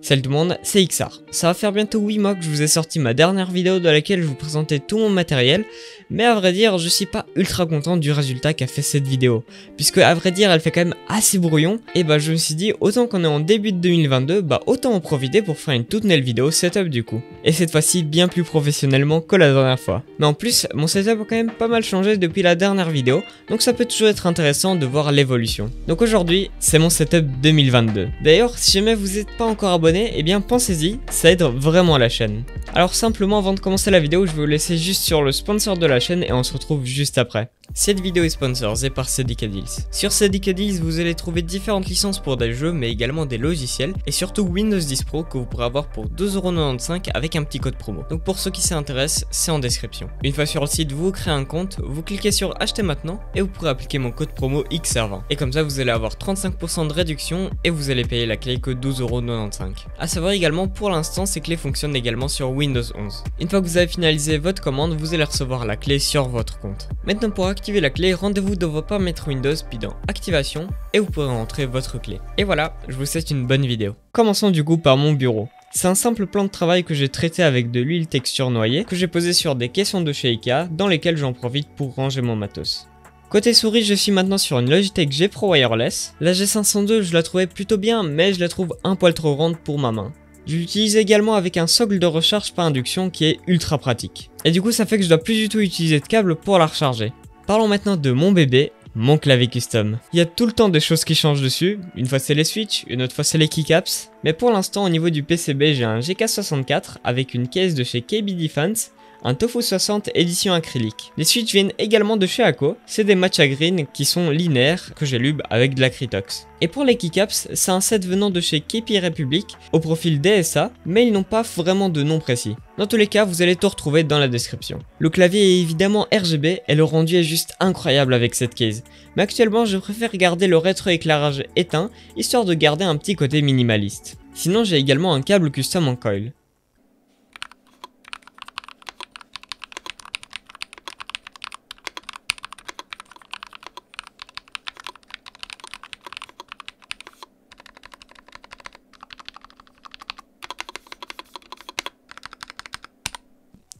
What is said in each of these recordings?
Salut tout le monde, c'est XR. Ça va faire bientôt 8 mois que je vous ai sorti ma dernière vidéo dans laquelle je vous présentais tout mon matériel, mais à vrai dire, je suis pas ultra content du résultat qu'a fait cette vidéo, puisque à vrai dire, elle fait quand même assez brouillon, et bah je me suis dit, autant qu'on est en début de 2022, bah autant en profiter pour faire une toute nouvelle vidéo setup du coup. Et cette fois-ci, bien plus professionnellement que la dernière fois. Mais en plus, mon setup a quand même pas mal changé depuis la dernière vidéo, donc ça peut toujours être intéressant de voir l'évolution. Donc aujourd'hui, c'est mon setup 2022. D'ailleurs, si jamais vous n'êtes pas encore abonné, eh bien pensez-y, ça aide vraiment la chaîne. Alors simplement avant de commencer la vidéo, je vais vous laisser juste sur le sponsor de la chaîne et on se retrouve juste après. Cette vidéo est sponsorisée par Cedica Deals. Sur Cedica Deals, vous allez trouver différentes licences pour des jeux, mais également des logiciels, et surtout Windows 10 Pro que vous pourrez avoir pour 2,95€ avec un petit code promo. Donc pour ceux qui s'intéressent, c'est en description. Une fois sur le site, vous créez un compte, vous cliquez sur acheter maintenant, et vous pourrez appliquer mon code promo XR20. Et comme ça, vous allez avoir 35% de réduction, et vous allez payer la clé que 12,95€. A savoir également, pour l'instant, ces clés fonctionnent également sur Windows 11. Une fois que vous avez finalisé votre commande, vous allez recevoir la clé sur votre compte. Maintenant pour activer la clé, rendez-vous dans vos paramètres Windows puis dans Activation et vous pourrez rentrer votre clé. Et voilà, je vous souhaite une bonne vidéo. Commençons du coup par mon bureau. C'est un simple plan de travail que j'ai traité avec de l'huile texture noyée que j'ai posé sur des caissons de chez Ikea dans lesquels j'en profite pour ranger mon matos. Côté souris, je suis maintenant sur une Logitech G Pro Wireless. La G502, je la trouvais plutôt bien, mais je la trouve un poil trop grande pour ma main. Je l'utilise également avec un socle de recharge par induction qui est ultra pratique. Et du coup ça fait que je dois plus du tout utiliser de câble pour la recharger. Parlons maintenant de mon bébé, mon clavier custom. Il y a tout le temps des choses qui changent dessus, une fois c'est les switches, une autre fois c'est les keycaps. Mais pour l'instant au niveau du PCB j'ai un GK64 avec une caisse de chez KB Defense, un Tofu 60 édition acrylique. Les switches viennent également de chez Akko, c'est des matcha green qui sont linéaires que j'élube avec de la Kritox. Et pour les keycaps, c'est un set venant de chez KP Republic au profil DSA, mais ils n'ont pas vraiment de nom précis. Dans tous les cas, vous allez tout retrouver dans la description. Le clavier est évidemment RGB et le rendu est juste incroyable avec cette case. Mais actuellement, je préfère garder le rétroéclairage éteint, histoire de garder un petit côté minimaliste. Sinon, j'ai également un câble custom en coil.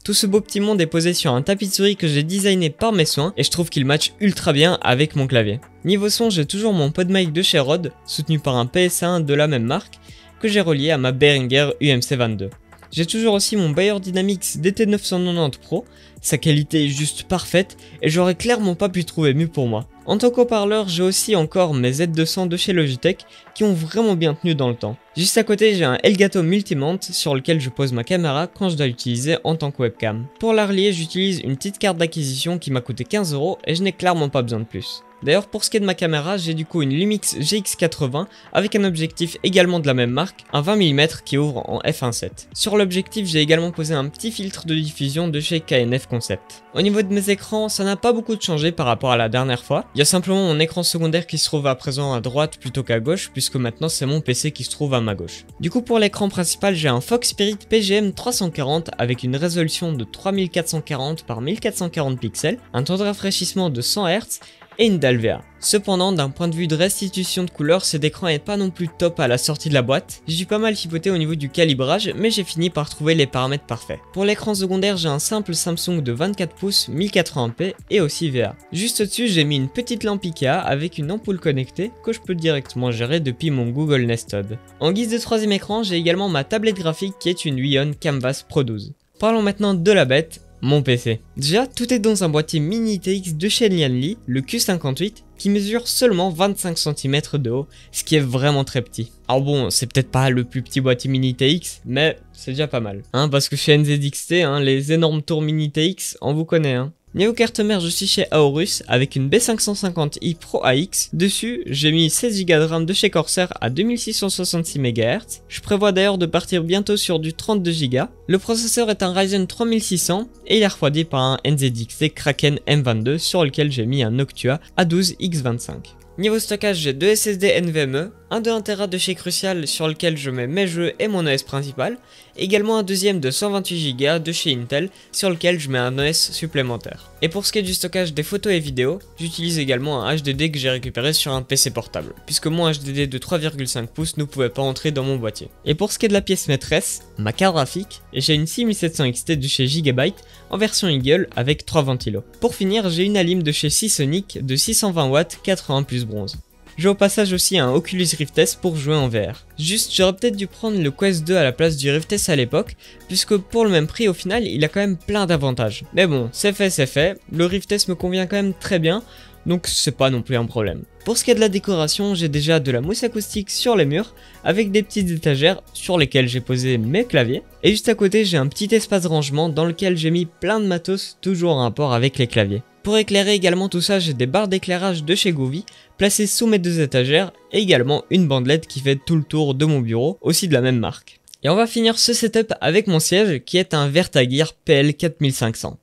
Tout ce beau petit monde est posé sur un tapis de souris que j'ai designé par mes soins et je trouve qu'il match ultra bien avec mon clavier. Niveau son, j'ai toujours mon PodMic de chez Rode, soutenu par un PS1 de la même marque, que j'ai relié à ma Behringer UMC22. J'ai toujours aussi mon Beyerdynamics DT990 Pro, sa qualité est juste parfaite et j'aurais clairement pas pu trouver mieux pour moi. En tant qu'haut-parleur, j'ai aussi encore mes Z200 de chez Logitech qui ont vraiment bien tenu dans le temps. Juste à côté, j'ai un Elgato Multimount sur lequel je pose ma caméra quand je dois l'utiliser en tant que webcam. Pour la relier, j'utilise une petite carte d'acquisition qui m'a coûté 15€ et je n'ai clairement pas besoin de plus. D'ailleurs, pour ce qui est de ma caméra, j'ai du coup une Lumix GX80 avec un objectif également de la même marque, un 20mm qui ouvre en f1.7. Sur l'objectif, j'ai également posé un petit filtre de diffusion de chez KNF Concept. Au niveau de mes écrans, ça n'a pas beaucoup changé par rapport à la dernière fois. Il y a simplement mon écran secondaire qui se trouve à présent à droite plutôt qu'à gauche, puisque maintenant c'est mon PC qui se trouve à ma gauche. Du coup, pour l'écran principal, j'ai un Fox Spirit PGM 340 avec une résolution de 3440 par 1440 pixels, un taux de rafraîchissement de 100 Hz, et une dalle VA. Cependant, d'un point de vue de restitution de couleurs, cet écran est pas non plus top à la sortie de la boîte. J'ai dû pas mal chipoter au niveau du calibrage, mais j'ai fini par trouver les paramètres parfaits. Pour l'écran secondaire, j'ai un simple Samsung de 24 pouces 1080p et aussi VA. Juste au-dessus, j'ai mis une petite lampe Ikea avec une ampoule connectée que je peux directement gérer depuis mon Google Nest Hub. En guise de troisième écran, j'ai également ma tablette graphique qui est une Wion Canvas Pro 12. Parlons maintenant de la bête, mon PC. Déjà, tout est dans un boîtier mini ITX de chez Lianli, le Q58, qui mesure seulement 25 cm de haut, ce qui est vraiment très petit. Alors bon, c'est peut-être pas le plus petit boîtier mini ITX, mais c'est déjà pas mal. Parce que chez NZXT, les énormes tours mini ITX, on vous connaît. Niveau carte mère, je suis chez Aorus avec une B550i Pro AX. Dessus, j'ai mis 16 Go de RAM de chez Corsair à 2666 MHz. Je prévois d'ailleurs de partir bientôt sur du 32 Go. Le processeur est un Ryzen 3600 et il est refroidi par un NZXT Kraken M22 sur lequel j'ai mis un Noctua A12X25. Niveau stockage, j'ai deux SSD NVMe, un de 1TB de chez Crucial sur lequel je mets mes jeux et mon OS principal, également un deuxième de 128Go de chez Intel sur lequel je mets un OS supplémentaire. Et pour ce qui est du stockage des photos et vidéos, j'utilise également un HDD que j'ai récupéré sur un PC portable, puisque mon HDD de 3,5 pouces ne pouvait pas entrer dans mon boîtier. Et pour ce qui est de la pièce maîtresse, ma carte graphique, j'ai une 6700 XT de chez Gigabyte en version Eagle avec 3 ventilos. Pour finir, j'ai une Alim de chez Seasonic de 620 watts 80 plus bronze. J'ai au passage aussi un Oculus Rift S pour jouer en VR. Juste, j'aurais peut-être dû prendre le Quest 2 à la place du Rift S à l'époque, puisque pour le même prix au final, il a quand même plein d'avantages. Mais bon, c'est fait, le Rift S me convient quand même très bien, donc c'est pas non plus un problème. Pour ce qui est de la décoration, j'ai déjà de la mousse acoustique sur les murs, avec des petites étagères sur lesquelles j'ai posé mes claviers. Et juste à côté, j'ai un petit espace rangement dans lequel j'ai mis plein de matos, toujours en rapport avec les claviers. Pour éclairer également tout ça, j'ai des barres d'éclairage de chez Govee placées sous mes deux étagères et également une bandelette qui fait tout le tour de mon bureau, aussi de la même marque. Et on va finir ce setup avec mon siège qui est un Vertagir PL4500.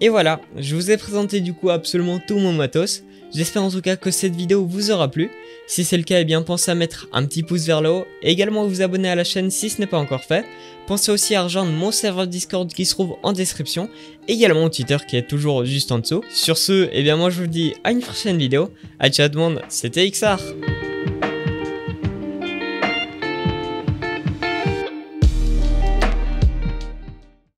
Et voilà, je vous ai présenté du coup absolument tout mon matos. J'espère en tout cas que cette vidéo vous aura plu. Si c'est le cas, eh bien pensez à mettre un petit pouce vers le haut et également à vous abonner à la chaîne si ce n'est pas encore fait. Pensez aussi à rejoindre mon serveur Discord qui se trouve en description, également mon Twitter qui est toujours juste en dessous. Sur ce, eh bien moi je vous dis à une prochaine vidéo. À ciao tout le monde, c'était XR.